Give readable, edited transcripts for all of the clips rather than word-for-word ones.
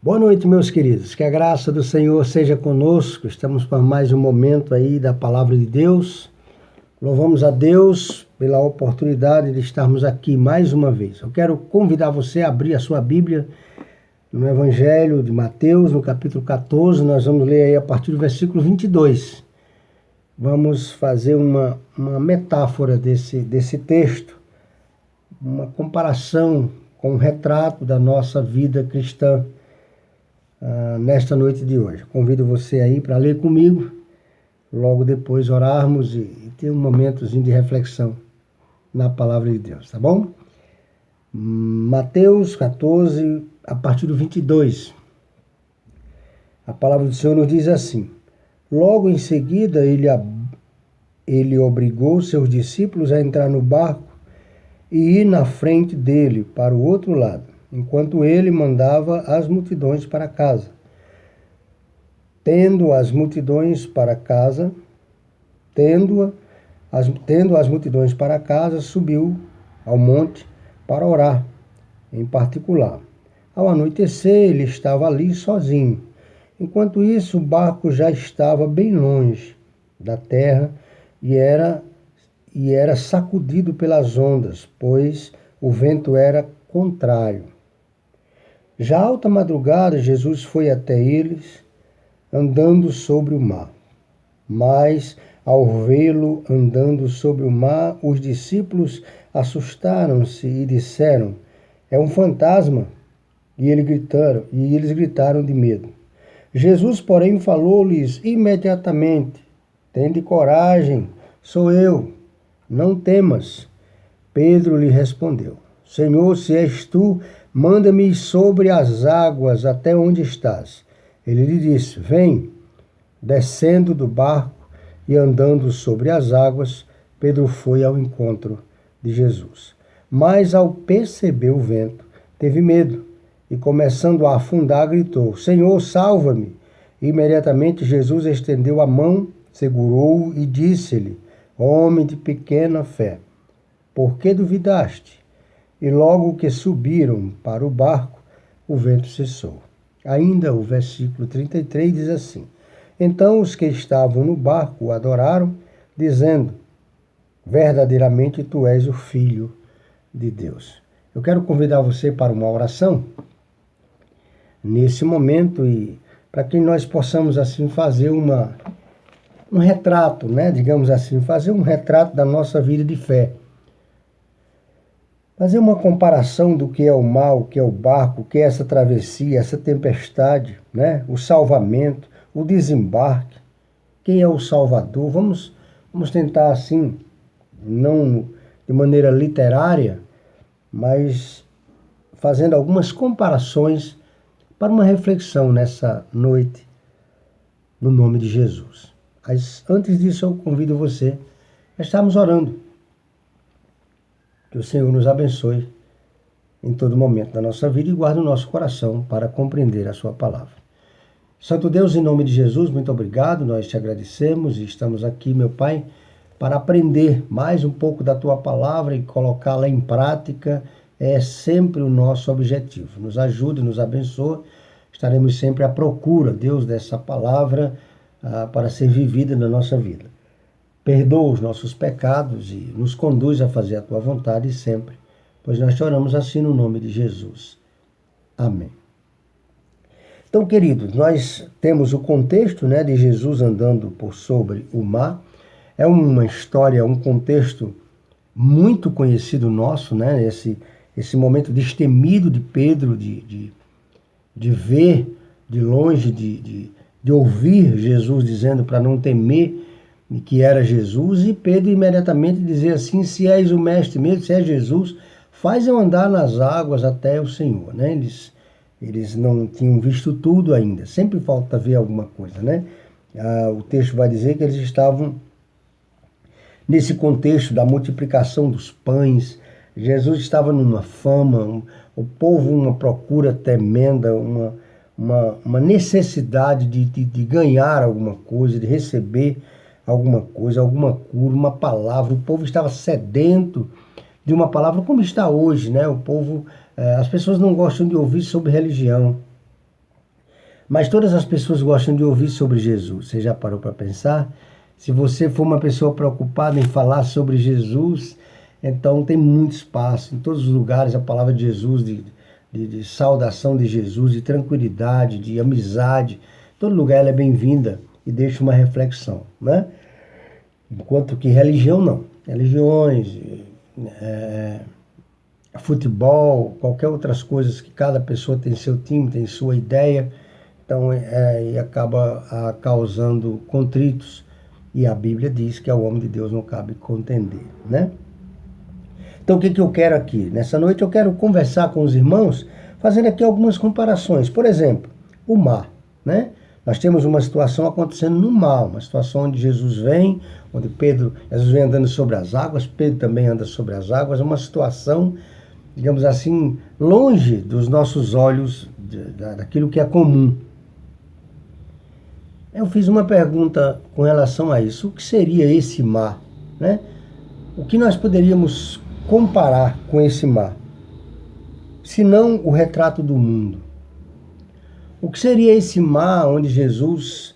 Boa noite, meus queridos. Que a graça do Senhor seja conosco. Estamos para mais um momento aí da Palavra de Deus. Louvamos a Deus pela oportunidade de estarmos aqui mais uma vez. Eu quero convidar você a abrir a sua Bíblia no Evangelho de Mateus, no capítulo 14. Nós vamos ler aí a partir do versículo 22. Vamos fazer uma metáfora desse texto, uma comparação com o retrato da nossa vida cristã. Nesta noite de hoje. Convido você aí para ler comigo, logo depois orarmos e ter um momentozinho de reflexão na palavra de Deus, tá bom? Mateus 14, a partir do 22. A palavra do Senhor nos diz assim: Logo em seguida ele obrigou seus discípulos a entrar no barco e ir na frente dele para o outro lado, enquanto ele mandava as multidões para casa. Tendo as multidões para casa, subiu ao monte para orar, em particular. Ao anoitecer, ele estava ali sozinho. Enquanto isso, o barco já estava bem longe da terra e era sacudido pelas ondas, pois o vento era contrário. Já alta madrugada, Jesus foi até eles, andando sobre o mar. Mas, ao vê-lo andando sobre o mar, os discípulos assustaram-se e disseram: É um fantasma! E eles gritaram de medo. Jesus, porém, falou-lhes imediatamente: Tende coragem, sou eu, não temas. Pedro lhe respondeu: Senhor, se és tu, manda-me ir sobre as águas até onde estás. Ele lhe disse: Vem. Descendo do barco e andando sobre as águas, Pedro foi ao encontro de Jesus. Mas ao perceber o vento, teve medo e, começando a afundar, gritou: Senhor, salva-me! Imediatamente Jesus estendeu a mão, segurou-o e disse-lhe: Homem de pequena fé, por que duvidaste? E logo que subiram para o barco, o vento cessou. Ainda o versículo 33 diz assim: Então os que estavam no barco o adoraram, dizendo: Verdadeiramente tu és o Filho de Deus. Eu quero convidar você para uma oração nesse momento e para que nós possamos assim fazer um retrato, digamos assim, fazer um retrato da nossa vida de fé. Fazer uma comparação do que é o mar, o que é o barco, o que é essa travessia, essa tempestade, o salvamento, o desembarque, quem é o Salvador. Vamos tentar assim, não de maneira literária, mas fazendo algumas comparações para uma reflexão nessa noite, no nome de Jesus. Mas antes disso eu convido você a estarmos orando. Que o Senhor nos abençoe em todo momento da nossa vida e guarde o nosso coração para compreender a sua palavra. Santo Deus, em nome de Jesus, muito obrigado, nós te agradecemos e estamos aqui, meu Pai, para aprender mais um pouco da tua palavra e colocá-la em prática. É sempre o nosso objetivo. Nos ajude, nos abençoe, estaremos sempre à procura, Deus, dessa palavra para ser vivida na nossa vida. Perdoa os nossos pecados e nos conduz a fazer a tua vontade sempre, pois nós te oramos assim no nome de Jesus. Amém. Então, queridos, nós temos o contexto de Jesus andando por sobre o mar. É uma história, um contexto muito conhecido nosso, esse momento destemido de Pedro, de ver de longe, de ouvir Jesus dizendo para não temer, que era Jesus, e Pedro imediatamente dizia assim: se és o mestre mesmo, se é Jesus, faz eu andar nas águas até o Senhor. Eles não tinham visto tudo ainda, sempre falta ver alguma coisa. O texto vai dizer que eles estavam nesse contexto da multiplicação dos pães. Jesus estava numa fama, o povo uma procura tremenda, uma necessidade de ganhar alguma coisa, de receber alguma coisa, alguma cura, uma palavra. O povo estava sedento de uma palavra, como está hoje, O povo, as pessoas não gostam de ouvir sobre religião. Mas todas as pessoas gostam de ouvir sobre Jesus. Você já parou para pensar? Se você for uma pessoa preocupada em falar sobre Jesus, então tem muito espaço. Em todos os lugares a palavra de Jesus, de saudação de Jesus, de tranquilidade, de amizade. Em todo lugar ela é bem-vinda e deixa uma reflexão, né? Enquanto que religião não. Religiões, futebol, qualquer outras coisas que cada pessoa tem seu time, tem sua ideia, então e acaba causando contritos. E a Bíblia diz que ao homem de Deus não cabe contender, né? Então o que eu quero aqui? Nessa noite eu quero conversar com os irmãos, fazendo aqui algumas comparações. Por exemplo, o mar, né? Nós temos uma situação acontecendo no mar, uma situação onde Jesus vem, onde Jesus vem andando sobre as águas, Pedro também anda sobre as águas, uma situação, digamos assim, longe dos nossos olhos, daquilo que é comum. Eu fiz uma pergunta com relação a isso. O que seria esse mar, né? O que nós poderíamos comparar com esse mar? Se não o retrato do mundo. O que seria esse mar onde Jesus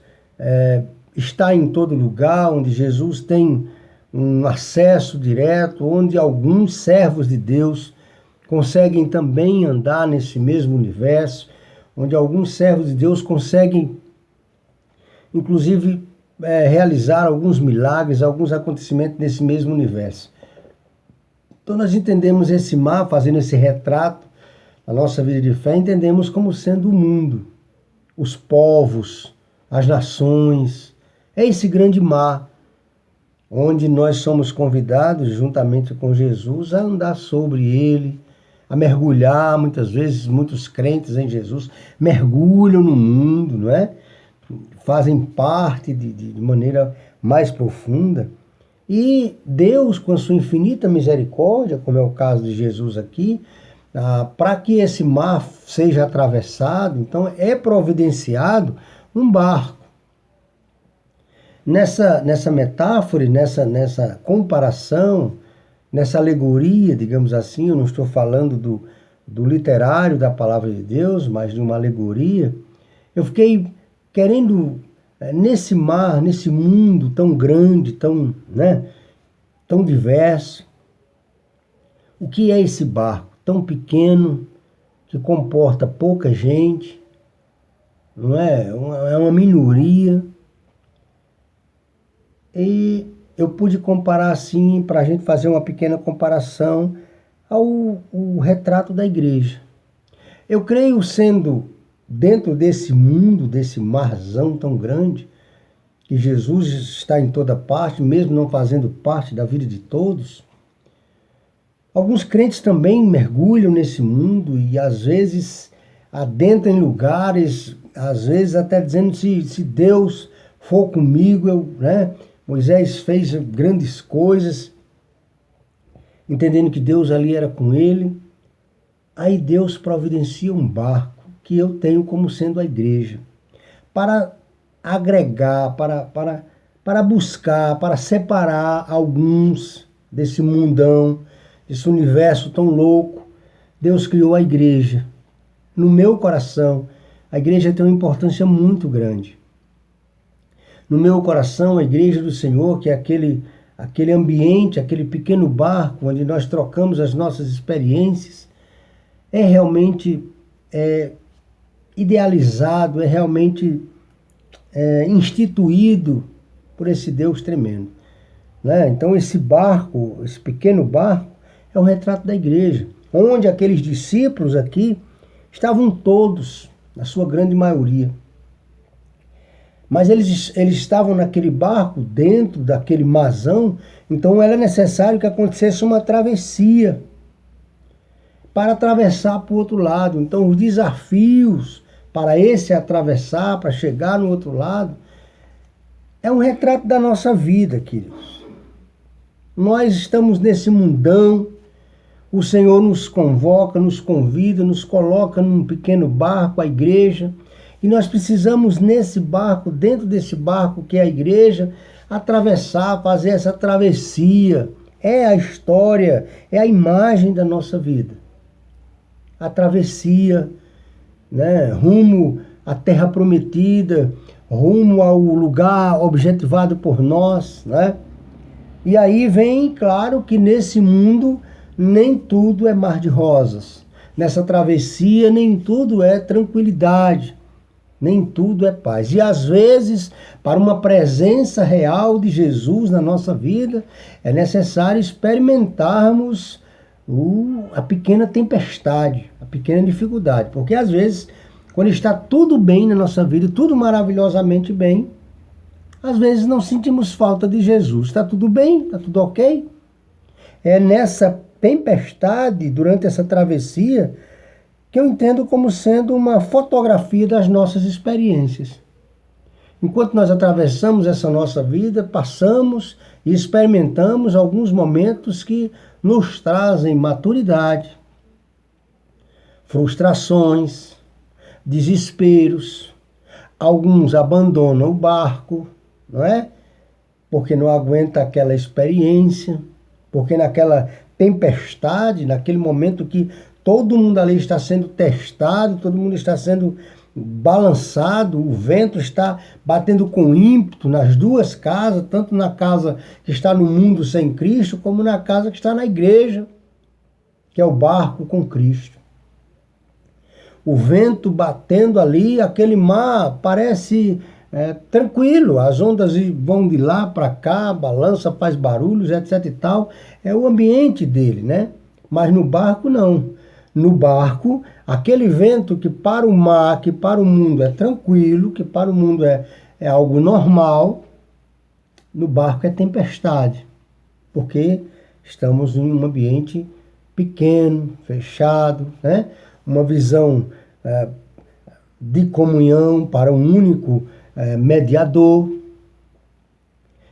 está em todo lugar, onde Jesus tem um acesso direto, onde alguns servos de Deus conseguem também andar nesse mesmo universo, onde alguns servos de Deus conseguem, inclusive, realizar alguns milagres, alguns acontecimentos nesse mesmo universo. Então nós entendemos esse mar, fazendo esse retrato da nossa vida de fé, entendemos como sendo o mundo, os povos, as nações. É esse grande mar, onde nós somos convidados, juntamente com Jesus, a andar sobre ele, a mergulhar. Muitas vezes, muitos crentes em Jesus mergulham no mundo, não é? Fazem parte de maneira mais profunda. E Deus, com a sua infinita misericórdia, como é o caso de Jesus aqui, para que esse mar seja atravessado, então é providenciado um barco. Nessa metáfora, nessa comparação, nessa alegoria, digamos assim, eu não estou falando do literário da palavra de Deus, mas de uma alegoria, eu fiquei querendo, nesse mar, nesse mundo tão grande, tão diverso, o que é esse barco tão pequeno, que comporta pouca gente, não é? É uma minoria. E eu pude comparar assim, para a gente fazer uma pequena comparação ao retrato da igreja. Eu creio, sendo dentro desse mundo, desse marzão tão grande, que Jesus está em toda parte, mesmo não fazendo parte da vida de todos. Alguns crentes também mergulham nesse mundo e às vezes adentram em lugares, às vezes até dizendo, se Deus for comigo, Moisés fez grandes coisas, entendendo que Deus ali era com ele. Aí Deus providencia um barco que eu tenho como sendo a igreja, para agregar, para buscar, para separar alguns desse mundão, desse universo tão louco. Deus criou a igreja. No meu coração, a igreja tem uma importância muito grande. No meu coração, a igreja do Senhor, que é aquele ambiente, aquele pequeno barco onde nós trocamos as nossas experiências, é realmente idealizado, é realmente instituído por esse Deus tremendo, né? Então esse barco, esse pequeno barco, é o retrato da igreja, onde aqueles discípulos aqui estavam todos, na sua grande maioria. Mas eles estavam naquele barco, dentro daquele marzão, então era necessário que acontecesse uma travessia para atravessar para o outro lado. Então os desafios para esse atravessar, para chegar no outro lado, é um retrato da nossa vida, queridos. Nós estamos nesse mundão, o Senhor nos convoca, nos convida, nos coloca num pequeno barco, a igreja, e nós precisamos nesse barco, dentro desse barco que é a igreja, atravessar, fazer essa travessia. É a história, é a imagem da nossa vida. A travessia, rumo a terra prometida, rumo ao lugar objetivado por nós, né? E aí vem, claro, que nesse mundo nem tudo é mar de rosas. Nessa travessia nem tudo é tranquilidade, nem tudo é paz. E às vezes, para uma presença real de Jesus na nossa vida, é necessário experimentarmos a pequena tempestade, a pequena dificuldade. Porque às vezes, quando está tudo bem na nossa vida, tudo maravilhosamente bem, às vezes não sentimos falta de Jesus. Está tudo bem? Está tudo ok? É nessa tempestade, durante essa travessia, que eu entendo como sendo uma fotografia das nossas experiências. Enquanto nós atravessamos essa nossa vida, passamos e experimentamos alguns momentos que nos trazem maturidade, frustrações, desesperos. Alguns abandonam o barco, não é? Porque não aguenta aquela experiência, porque naquela tempestade, naquele momento que todo mundo ali está sendo testado, todo mundo está sendo balançado, o vento está batendo com ímpeto nas duas casas, tanto na casa que está no mundo sem Cristo, como na casa que está na igreja, que é o barco com Cristo. O vento batendo ali, aquele mar parece tranquilo, as ondas vão de lá para cá, balança, faz barulhos, etc e tal, é o ambiente dele, né? Mas no barco não. No barco, aquele vento que para o mar, que para o mundo é tranquilo, que para o mundo é algo normal, no barco é tempestade, porque estamos em um ambiente pequeno, fechado, né? Uma visão de comunhão para um único mediador.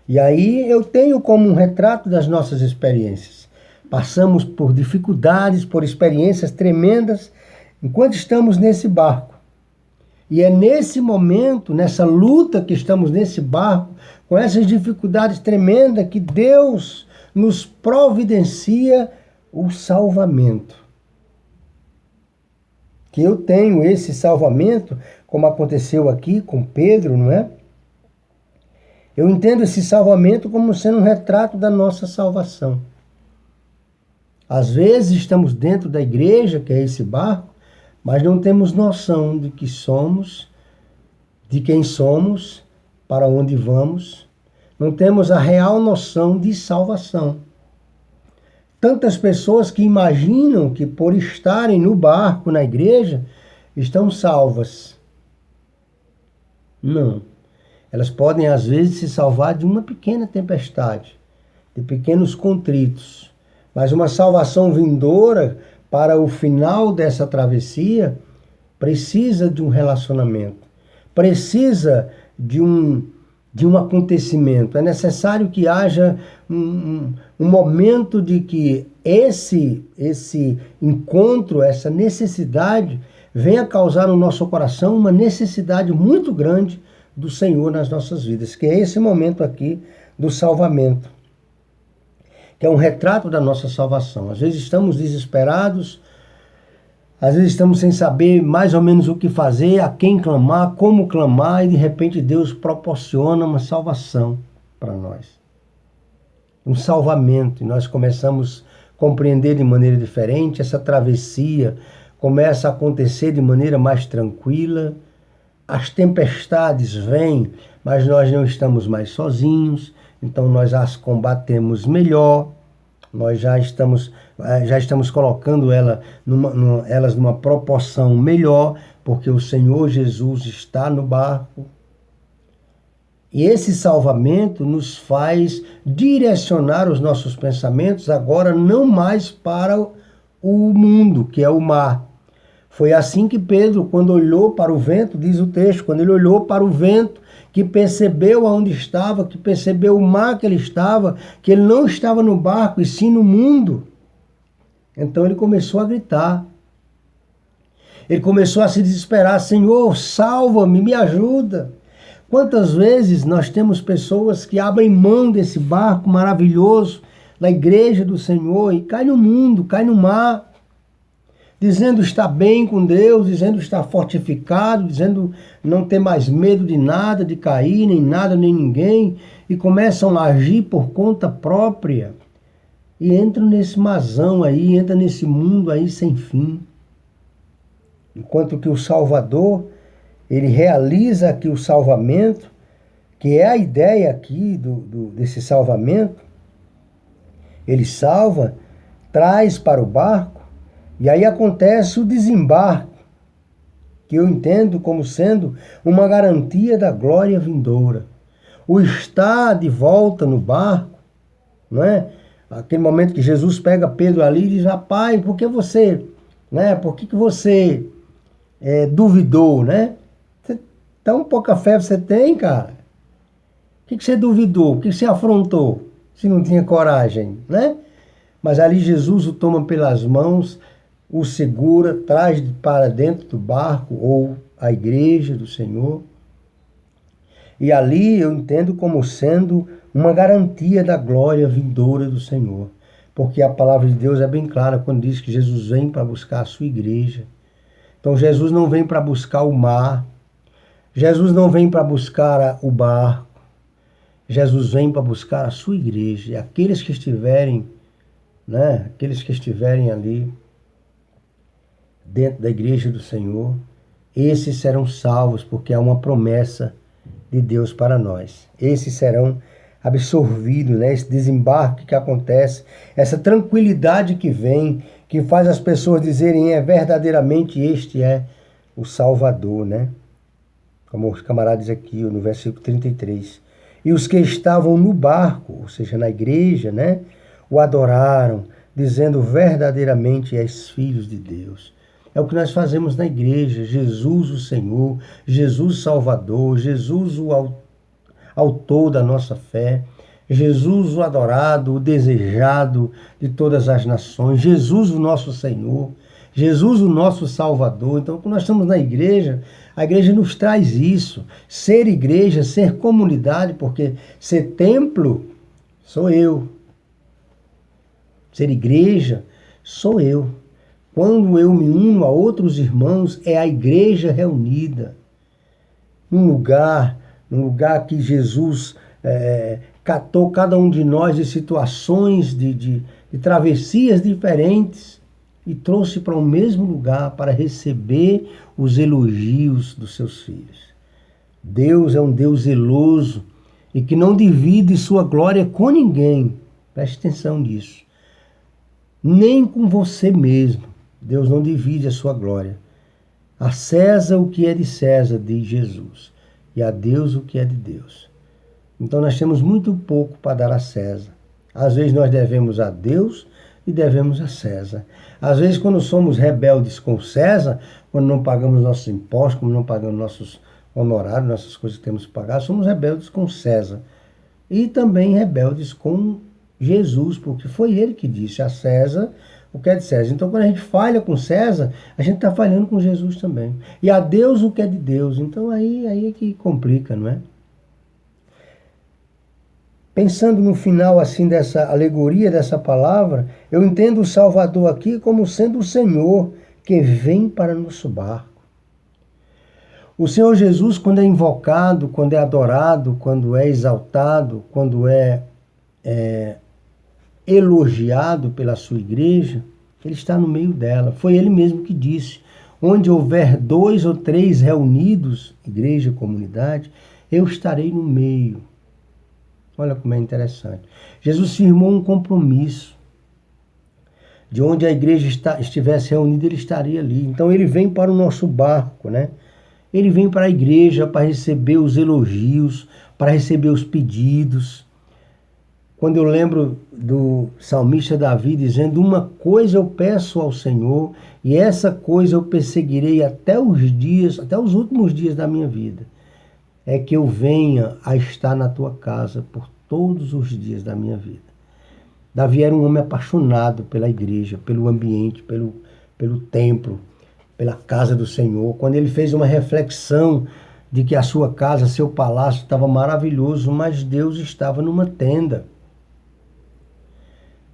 E aí eu tenho como um retrato das nossas experiências. Passamos por dificuldades, por experiências tremendas, enquanto estamos nesse barco. E é nesse momento, nessa luta que estamos nesse barco, com essas dificuldades tremendas, que Deus nos providencia o salvamento. Que eu tenho esse salvamento, como aconteceu aqui com Pedro, não é? Eu entendo esse salvamento como sendo um retrato da nossa salvação. Às vezes estamos dentro da igreja, que é esse barco, mas não temos noção de que somos, de quem somos, para onde vamos. Não temos a real noção de salvação. Tantas pessoas que imaginam que por estarem no barco, na igreja, estão salvas. Não. Elas podem, às vezes, se salvar de uma pequena tempestade, de pequenos contritos. Mas uma salvação vindoura para o final dessa travessia precisa de um relacionamento, precisa de um acontecimento. É necessário que haja um momento de que esse encontro, essa necessidade, venha causar no nosso coração uma necessidade muito grande do Senhor nas nossas vidas, que é esse momento aqui do salvamento, que é um retrato da nossa salvação. Às vezes estamos desesperados, às vezes estamos sem saber mais ou menos o que fazer, a quem clamar, como clamar, e de repente Deus proporciona uma salvação para nós. Um salvamento, e nós começamos a compreender de maneira diferente, essa travessia começa a acontecer de maneira mais tranquila, as tempestades vêm, mas nós não estamos mais sozinhos, então nós as combatemos melhor, nós já estamos colocando elas numa proporção melhor, porque o Senhor Jesus está no barco. E esse salvamento nos faz direcionar os nossos pensamentos agora não mais para o mundo, que é o mar. Foi assim que Pedro, quando olhou para o vento, diz o texto, quando ele olhou para o vento, que percebeu aonde estava, que percebeu o mar que ele estava, que ele não estava no barco e sim no mundo. Então ele começou a gritar. Ele começou a se desesperar: Senhor, salva-me, me ajuda. Quantas vezes nós temos pessoas que abrem mão desse barco maravilhoso, da igreja do Senhor, e cai no mundo, cai no mar. dizendo estar bem com Deus, dizendo estar fortificado, dizendo não ter mais medo de nada, de cair, nem nada, nem ninguém, e começam a agir por conta própria, e entram nesse mazão aí, entram nesse mundo aí sem fim. Enquanto que o Salvador, ele realiza aqui o salvamento, que é a ideia aqui desse salvamento. Ele salva, traz para o barco, e aí acontece o desembarque, que eu entendo como sendo uma garantia da glória vindoura. O estar de volta no barco, não é? Aquele momento que Jesus pega Pedro ali e diz: rapaz, por que você, né? Por que você duvidou, né? Tão pouca fé você tem, cara. O que você duvidou? O que você afrontou? Se não tinha coragem, né? Mas ali Jesus o toma pelas mãos, o segura, traz para dentro do barco, ou a igreja do Senhor. E ali eu entendo como sendo uma garantia da glória vindoura do Senhor. Porque a palavra de Deus é bem clara quando diz que Jesus vem para buscar a sua igreja. Então Jesus não vem para buscar o mar, Jesus não vem para buscar o barco, Jesus vem para buscar a sua igreja. E aqueles que estiverem, né, aqueles que estiverem ali dentro da igreja do Senhor, esses serão salvos, porque há uma promessa de Deus para nós. Esses serão absorvidos, né? Esse desembarque que acontece, essa tranquilidade que vem, que faz as pessoas dizerem: verdadeiramente este é o Salvador, né? Como os camaradas aqui no versículo 33. E os que estavam no barco, ou seja, na igreja, né, o adoraram, dizendo: verdadeiramente és filhos de Deus. É o que nós fazemos na igreja. Jesus o Senhor, Jesus o Salvador, Jesus o autor da nossa fé, Jesus o adorado, o desejado de todas as nações, Jesus o nosso Senhor, Jesus o nosso Salvador. Então, quando nós estamos na igreja, a igreja nos traz isso. Ser igreja, ser comunidade, porque ser templo sou eu. Ser igreja sou eu. Quando eu me uno a outros irmãos, é a igreja reunida. Num lugar que Jesus catou cada um de nós de situações, de travessias diferentes, e trouxe para o mesmo lugar para receber os elogios dos seus filhos. Deus é um Deus zeloso e que não divide sua glória com ninguém. Preste atenção nisso. Nem com você mesmo. Deus não divide a sua glória. A César o que é de César, diz Jesus, e a Deus o que é de Deus. Então nós temos muito pouco para dar a César. Às vezes nós devemos a Deus e devemos a César. Às vezes, quando somos rebeldes com César, quando não pagamos nossos impostos, quando não pagamos nossos honorários, nossas coisas que temos que pagar, somos rebeldes com César. E também rebeldes com Jesus, porque foi ele que disse: a César o que é de César. Então, quando a gente falha com César, a gente está falhando com Jesus também. E a Deus o que é de Deus. Então, aí é que complica, não é? Pensando no final assim dessa alegoria, dessa palavra, eu entendo o Salvador aqui como sendo o Senhor que vem para nosso barco. O Senhor Jesus, quando é invocado, quando é adorado, quando é exaltado, quando é elogiado pela sua igreja, ele está no meio dela. Foi ele mesmo que disse: onde houver 2 ou 3 reunidos, igreja, comunidade, eu estarei no meio. Olha como é interessante. Jesus firmou um compromisso. De onde a igreja estivesse reunida, ele estaria ali. Então ele vem para o nosso barco, né? Ele vem para a igreja para receber os elogios, para receber os pedidos. Quando eu lembro do salmista Davi dizendo: uma coisa eu peço ao Senhor, e essa coisa eu perseguirei até os últimos dias da minha vida, é que eu venha a estar na tua casa por todos os dias da minha vida. Davi era um homem apaixonado pela igreja, pelo ambiente, pelo templo, pela casa do Senhor. Quando ele fez uma reflexão de que a sua casa, seu palácio estava maravilhoso, mas Deus estava numa tenda.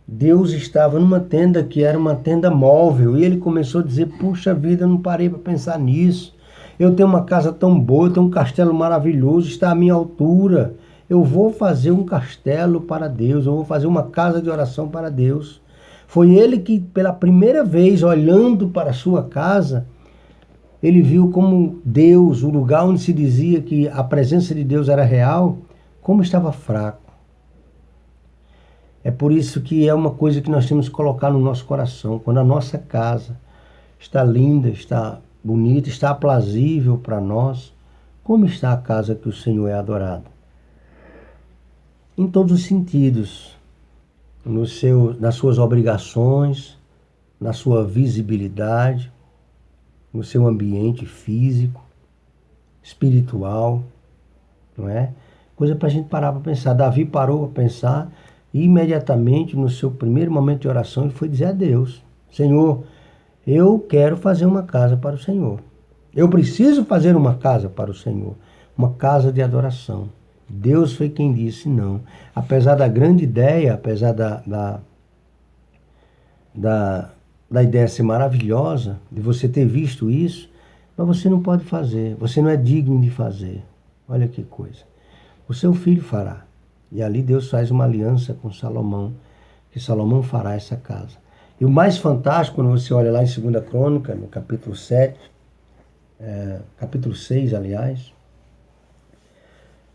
Deus estava numa tenda que era uma tenda móvel, e ele começou a dizer: puxa vida, eu não parei para pensar nisso. Eu tenho uma casa tão boa, eu tenho um castelo maravilhoso, está à minha altura. Eu vou fazer um castelo para Deus, eu vou fazer uma casa de oração para Deus. Foi ele que, pela primeira vez, olhando para a sua casa, ele viu como Deus, o lugar onde se dizia que a presença de Deus era real, como estava fraco. É por isso que é uma coisa que nós temos que colocar no nosso coração. Quando a nossa casa está linda, está bonita, está aprazível para nós, como está a casa que o Senhor é adorado? Em todos os sentidos, nas suas obrigações, na sua visibilidade, no seu ambiente físico, espiritual, não é? Coisa para a gente parar para pensar. Davi parou para pensar e imediatamente, no seu primeiro momento de oração, ele foi dizer a Deus: Senhor, eu quero fazer uma casa para o Senhor. Eu preciso fazer uma casa para o Senhor, uma casa de adoração. Deus foi quem disse não. Apesar da grande ideia, apesar da ideia ser maravilhosa, de você ter visto isso, mas você não pode fazer, você não é digno de fazer. Olha que coisa. O seu filho fará. E ali Deus faz uma aliança com Salomão, que Salomão fará essa casa. E o mais fantástico, quando você olha lá em 2 Crônica, no capítulo 7, capítulo 6, aliás,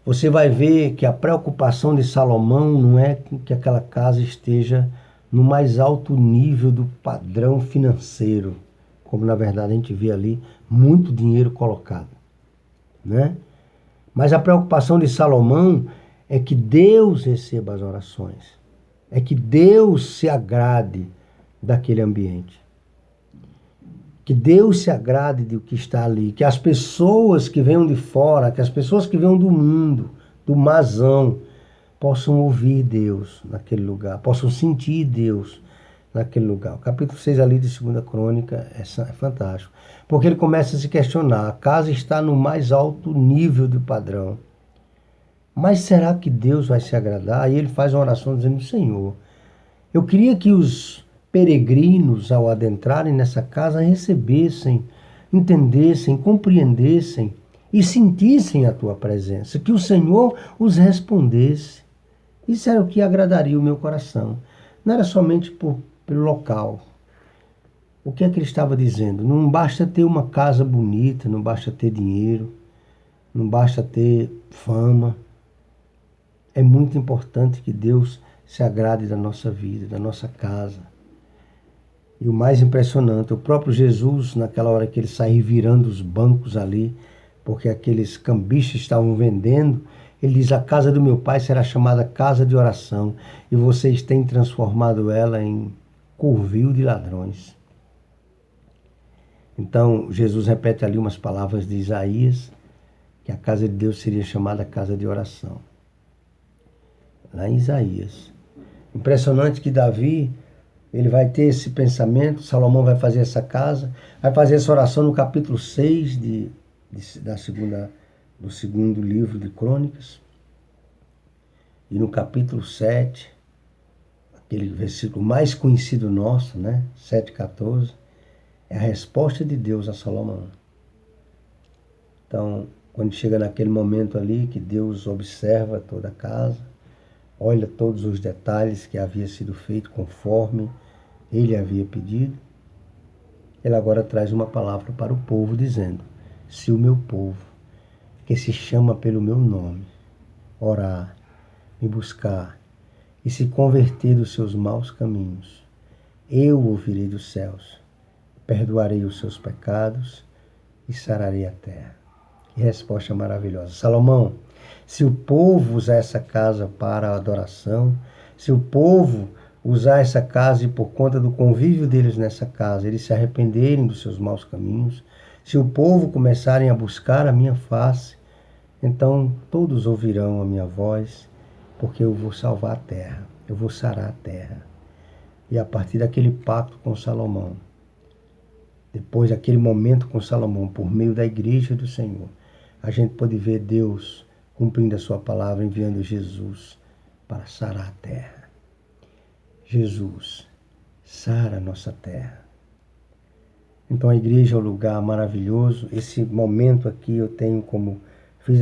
você vai ver que a preocupação de Salomão não é que aquela casa esteja no mais alto nível do padrão financeiro, como na verdade a gente vê ali muito dinheiro colocado, né? Mas a preocupação de Salomão é que Deus receba as orações, é que Deus se agrade daquele ambiente, que Deus se agrade do que está ali, que as pessoas que venham de fora, que as pessoas que venham do mundo, do mazão, possam ouvir Deus naquele lugar, possam sentir Deus naquele lugar. O capítulo 6 ali de 2 Crônica é fantástico, porque ele começa a se questionar: a casa está no mais alto nível do padrão, mas será que Deus vai se agradar? Aí ele faz uma oração dizendo: Senhor, eu queria que os peregrinos, ao adentrarem nessa casa, recebessem, entendessem, compreendessem e sentissem a tua presença, que o Senhor os respondesse. Isso era o que agradaria o meu coração. Não era somente pelo local. O que é que ele estava dizendo? Não basta ter uma casa bonita, não basta ter dinheiro, não basta ter fama. É muito importante que Deus se agrade da nossa vida, da nossa casa. E o mais impressionante, o próprio Jesus, naquela hora que ele saiu virando os bancos ali, porque aqueles cambistas estavam vendendo, ele diz: a casa do meu pai será chamada casa de oração, e vocês têm transformado ela em covil de ladrões. Então, Jesus repete ali umas palavras de Isaías, que a casa de Deus seria chamada casa de oração. Lá em Isaías. Impressionante que Davi, ele vai ter esse pensamento, Salomão vai fazer essa casa, vai fazer essa oração no capítulo 6 do segundo livro de Crônicas. E no capítulo 7, aquele versículo mais conhecido nosso, né? 7,14, é a resposta de Deus a Salomão. Então, quando chega naquele momento ali que Deus observa toda a casa, olha todos os detalhes que havia sido feito conforme ele havia pedido, ele agora traz uma palavra para o povo dizendo: se o meu povo, que se chama pelo meu nome, orar, me buscar e se converter dos seus maus caminhos, eu ouvirei dos céus, perdoarei os seus pecados e sararei a terra. Que resposta maravilhosa. Salomão, se o povo usar essa casa para a adoração, se o povo usar essa casa e por conta do convívio deles nessa casa, eles se arrependerem dos seus maus caminhos, se o povo começarem a buscar a minha face, então todos ouvirão a minha voz, porque eu vou salvar a terra, eu vou sarar a terra. E a partir daquele pacto com Salomão, depois daquele momento com Salomão, por meio da igreja do Senhor, a gente pode ver Deus cumprindo a sua palavra, enviando Jesus para sarar a terra. Jesus, sara a nossa terra. Então a igreja é um lugar maravilhoso. Esse momento aqui eu tenho como